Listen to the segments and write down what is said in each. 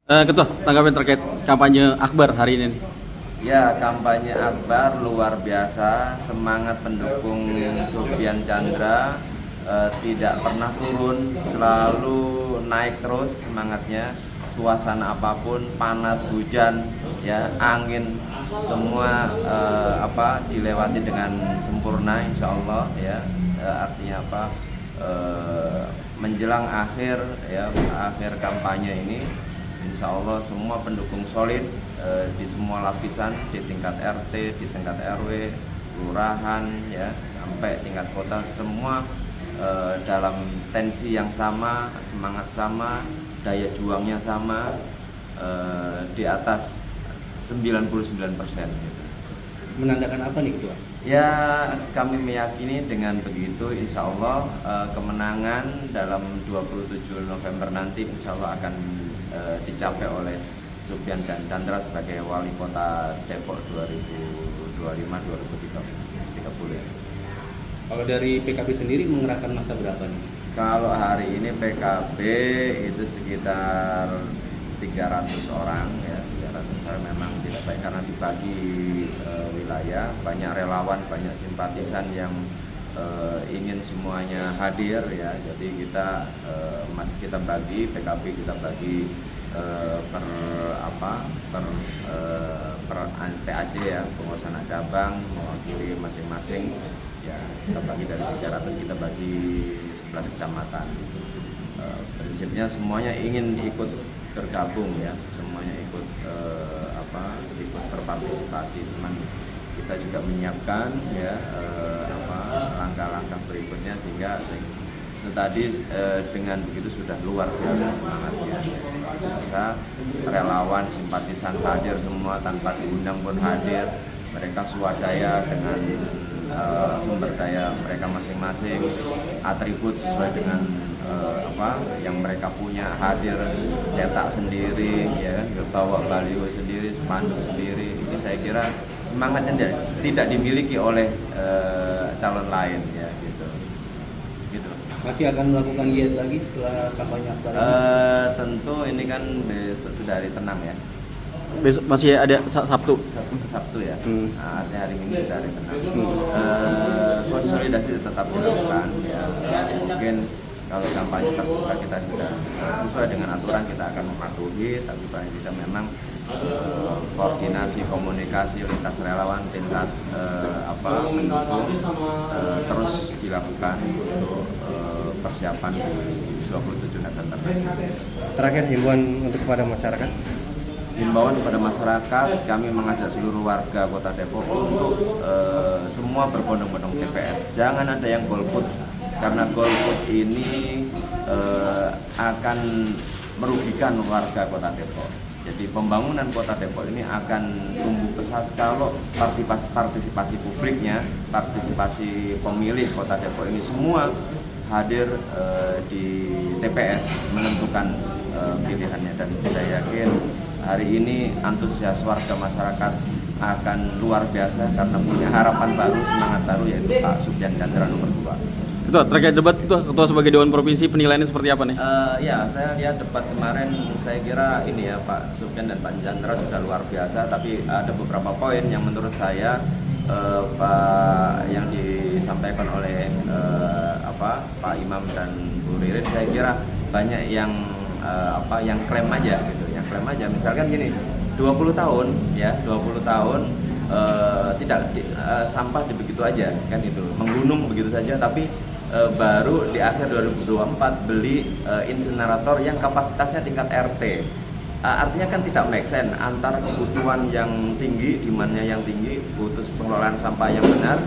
Ketua, tanggapan terkait kampanye Akbar hari ini nih. Ya, kampanye Akbar luar biasa, semangat pendukung Sufyan Chandra tidak pernah turun, selalu naik terus semangatnya. Suasana apapun, panas, hujan, ya, angin, semua dilewati dengan sempurna, insya Allah, ya. Artinya apa? Menjelang akhir kampanye ini, insya Allah semua pendukung solid di semua lapisan, di tingkat RT, di tingkat RW, kelurahan, ya, sampai tingkat kota, semua dalam tensi yang sama, semangat sama, daya juangnya sama, di atas 99% gitu. Menandakan apa nih Ketua? Ya, kami meyakini dengan begitu insya Allah kemenangan dalam 27 November nanti insya Allah akan dicapai oleh Sufyan Chandra sebagai wali kota Depok 2025-2030. Kalau dari PKB sendiri mengerahkan masa berapa nih? Kalau hari ini PKB itu sekitar 300 orang, ya, 300 orang. Memang tidak baik karena dibagi wilayah, banyak relawan, banyak simpatisan yang ingin semuanya hadir, ya. Jadi kita bagi PKB, kita bagi per PAC, ya, pengurusan cabang mewakili masing-masing, ya. Kita bagi dari 300, kita bagi 11 kecamatan. Prinsipnya semuanya ingin ikut bergabung, ya, semuanya ikut berpartisipasi. Cuman kita juga menyiapkan, ya, langkah-langkah berikutnya sehingga tadi dengan begitu sudah luar biasa semangatnya. Bisa relawan, simpatisan hadir semua tanpa diundang pun hadir. Mereka swadaya dengan sumber daya mereka masing-masing, atribut sesuai dengan yang mereka punya, hadir, cetak sendiri, ya, bawa baliho sendiri, spanduk sendiri. Ini saya kira semangatnya tidak dimiliki oleh calon lain, ya, gitu. Masih akan melakukan giat lagi setelah kampanye Akbar ini? Tentu ini kan besok sudah hari tenang, ya. Besok masih ada Sabtu. Sabtu, ya. Nah, artinya hari Minggu sudah hari tenang. Konsolidasi tetap dilakukan, ya. Mungkin kalau kampanye terbuka kita sudah sesuai dengan aturan, kita akan mematuhi, tapi paling tidak memang koordinasi, komunikasi lintas relawan, lintas mendukung terus dilakukan untuk persiapan di 27 November. Terakhir, himbauan untuk kepada masyarakat? Himbauan kepada masyarakat, kami mengajak seluruh warga Kota Depok untuk semua berbondong-bondong TPS. Jangan ada yang golput, karena golput ini akan merugikan warga Kota Depok. Jadi pembangunan Kota Depok ini akan tumbuh pesat kalau partisipasi publiknya, partisipasi pemilih Kota Depok ini semua hadir di TPS menentukan pilihannya. Dan saya yakin hari ini antusias warga masyarakat akan luar biasa karena punya harapan baru, semangat baru, yaitu Pak Sufyan Chandra nomor 2. Ketua, terkait debat, Ketua sebagai Dewan Provinsi penilaiannya seperti apa nih? Ya, saya lihat debat kemarin, saya kira ini, ya, Pak Sufyan dan Pak Chandra sudah luar biasa, tapi ada beberapa poin yang menurut saya yang disampaikan oleh Pak Imam dan Bu Ririn, saya kira banyak yang klaim aja gitu, yang klaim aja. Misalkan gini, 20 tahun, ya, 20 tahun sampah begitu aja, kan, itu menggunung begitu saja, tapi baru di akhir 2024 beli insinerator yang kapasitasnya tingkat RT. Artinya kan tidak make sense antara kebutuhan yang tinggi, demand-nya yang tinggi, butuh pengelolaan sampah yang benar,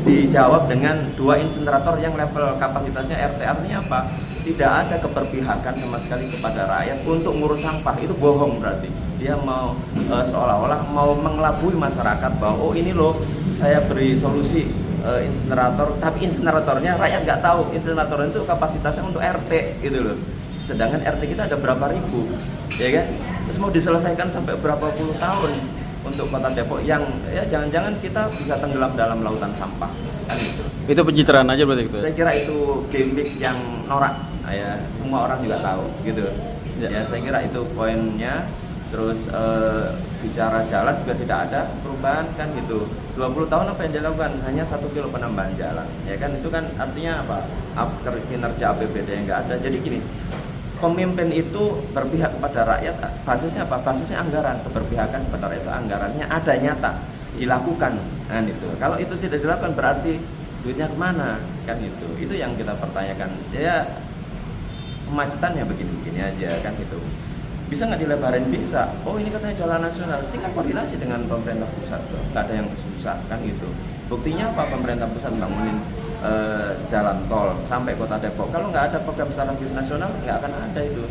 dijawab dengan 2 insinerator yang level kapasitasnya RT. Artinya apa? Tidak ada keberpihakan sama sekali kepada rakyat untuk ngurus sampah. Itu bohong berarti. Dia mau seolah-olah mau mengelabui masyarakat bahwa oh ini loh saya beri solusi insinerator, tapi insineratornya rakyat nggak tahu insinerator itu kapasitasnya untuk RT gitu loh. Sedangkan RT kita ada berapa ribu, ya kan? Terus mau diselesaikan sampai berapa puluh tahun untuk Kota Depok yang, ya, jangan-jangan kita bisa tenggelam dalam lautan sampah, kan gitu. Itu pencitraan aja berarti, Ketua? Saya kira itu gimmick yang norak, ya, semua orang juga tahu gitu. Ya, saya kira itu poinnya. Terus bicara jalan juga tidak ada perubahan kan gitu. 20 tahun apa yang dilakukan? Hanya 1 kilo penambahan jalan. Ya kan itu kan artinya apa? Kinerja APBD yang nggak ada. Jadi gini, pemimpin itu berpihak kepada rakyat, basisnya apa? Basisnya anggaran, keberpihakan kepada rakyat, anggarannya ada nyata, dilakukan kan itu. Kalau itu tidak dilakukan berarti duitnya kemana kan itu yang kita pertanyakan. Ya kemacetannya begini-begini aja kan itu. Bisa nggak dilebarin? Bisa. Oh ini katanya jalan nasional, tinggal koordinasi dengan pemerintah pusat, nggak ada yang susah kan gitu. Buktinya apa? Pemerintah pusat bangunin jalan tol sampai kota Depok. Kalau nggak ada program strategis nasional nggak akan ada itu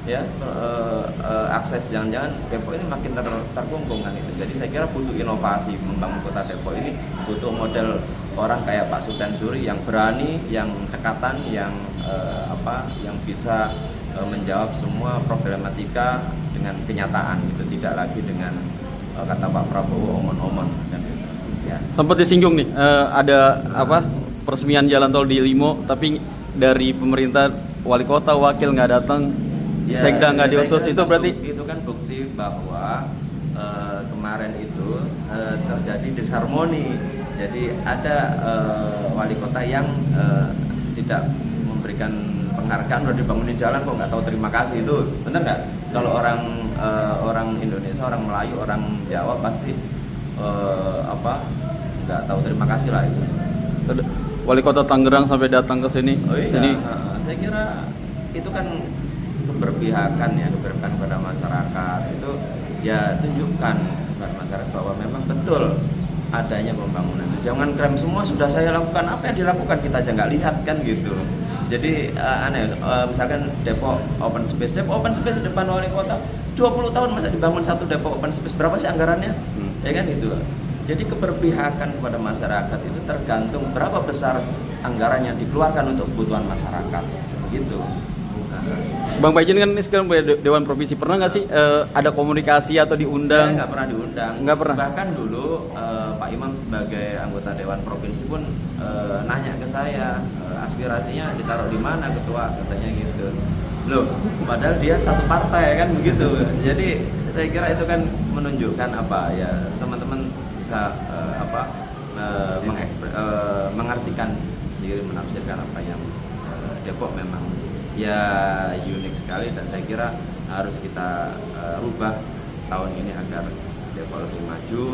ya akses. Jangan-jangan Depok ini makin terkungkung kan itu. Jadi saya kira butuh inovasi membangun kota Depok ini, butuh model orang kayak Pak Sufyan Suri yang berani, yang cekatan, yang yang bisa menjawab semua problematika dengan kenyataan gitu, tidak lagi dengan kata Pak Prabowo omon-omon kan gitu. Ya. Sempat disinggung nih ada peresmian jalan tol di Limo, tapi dari pemerintah wali kota wakil nggak datang, Ya, sekda nggak diutus, itu berarti itu kan bukti bahwa kemarin itu terjadi disharmoni. Jadi ada wali kota yang tidak memberikan penghargaan, udah dibangunin jalan kok nggak tahu terima kasih. Itu benar nggak? Kalau orang Indonesia, orang Melayu, orang Jawa pasti nggak tahu terima kasih lah itu. wali kota Tangerang sampai datang ke sini. Oh iya, Sini. saya kira itu kan keberpihakan ya, keberpihakan kepada masyarakat. Itu ya tunjukkan kepada masyarakat bahwa memang betul adanya pembangunan itu. Jangan klaim semua sudah saya lakukan, apa yang dilakukan kita aja nggak lihat kan gitu. Jadi aneh, misalkan Depok Open Space depan wali kota 20 tahun masa dibangun satu Depok Open Space, berapa sih anggarannya? Ya kan itu. Jadi keberpihakan kepada masyarakat itu tergantung berapa besar anggaran yang dikeluarkan untuk kebutuhan masyarakat, begitu. Bang Paijen kan ini sekarang Dewan Provinsi, pernah nggak sih ada komunikasi atau diundang? Saya nggak pernah diundang. Nggak pernah. Bahkan dulu Pak Imam sebagai anggota Dewan Provinsi pun nanya ke saya, aspirasinya ditaruh di mana ketua, katanya gitu. Loh, padahal dia satu partai kan begitu. Jadi saya kira itu kan menunjukkan apa ya, teman-teman bisa mengartikan sendiri, menafsirkan apa yang Depok memang ya unik sekali, dan saya kira harus kita rubah tahun ini agar Depok lebih maju,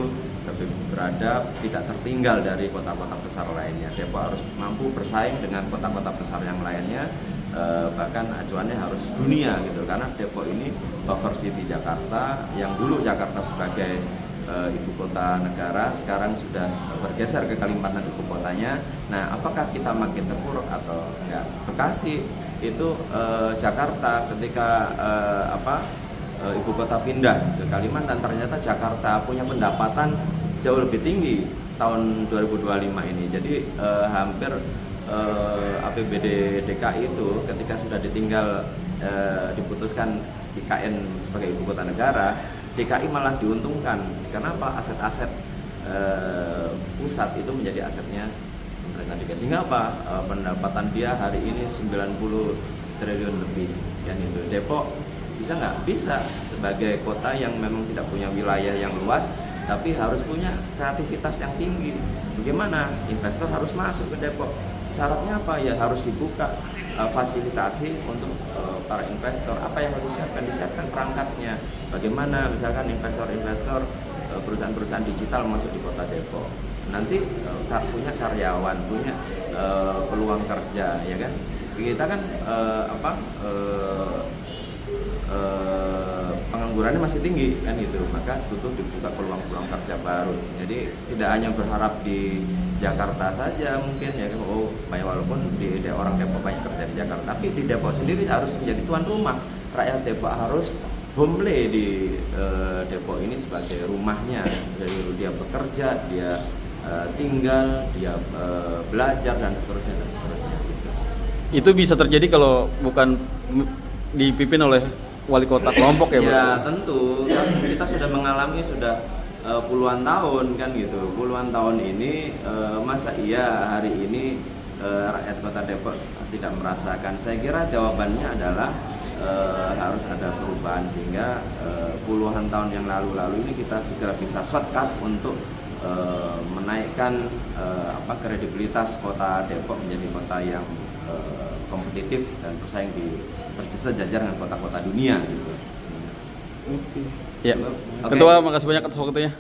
lebih beradab, tidak tertinggal dari kota-kota besar lainnya. Depok harus mampu bersaing dengan kota-kota besar yang lainnya, bahkan acuannya harus dunia gitu, karena Depok ini buffer city Jakarta, yang dulu Jakarta sebagai ibu kota negara sekarang sudah bergeser ke Kalimantan ibu kotanya. Nah, apakah kita makin terpuruk atau enggak? Bekasi itu Jakarta ketika ibu kota pindah ke Kalimantan, ternyata Jakarta punya pendapatan jauh lebih tinggi tahun 2025 ini. Jadi hampir APBD DKI itu ketika sudah ditinggal diputuskan IKN sebagai ibu kota negara, DKI malah diuntungkan. Kenapa? Aset-aset pusat itu menjadi asetnya pemerintah DKI. Sehingga apa? Pendapatan dia hari ini 90 triliun lebih. Yang itu Depok bisa nggak? Bisa, sebagai kota yang memang tidak punya wilayah yang luas, tapi harus punya kreativitas yang tinggi. Bagaimana? Investor harus masuk ke Depok. Syaratnya apa? Ya harus dibuka fasilitasi untuk para investor. Apa yang harus disiapkan? Disiapkan perangkatnya. Bagaimana misalkan investor-investor, perusahaan-perusahaan digital masuk di kota Depok. Nanti punya karyawan, punya peluang kerja, ya kan? Kita kan penganggurannya masih tinggi kan gitu, maka butuh dibuka peluang-peluang kerja baru. Jadi tidak hanya berharap di Jakarta saja mungkin ya, walaupun di orang Depok banyak kerja di Jakarta, tapi di Depok sendiri harus menjadi tuan rumah. Rakyat Depok harus homely di Depok ini sebagai rumahnya. Jadi dia bekerja, dia tinggal, dia belajar dan seterusnya gitu. Itu bisa terjadi kalau bukan dipimpin oleh wali kota kelompok ya, Bang? Ya tentu, kan kita sudah mengalami puluhan tahun kan gitu. Puluhan tahun ini masa iya hari ini rakyat kota Depok tidak merasakan? Saya kira jawabannya adalah harus ada perubahan sehingga puluhan tahun yang lalu ini kita segera bisa shortcut untuk menaikkan kredibilitas kota Depok menjadi kota yang kompetitif dan bersaing di sejajar dengan kota-kota dunia gitu. Ya. Oke. Ketua, makasih banyak atas waktunya.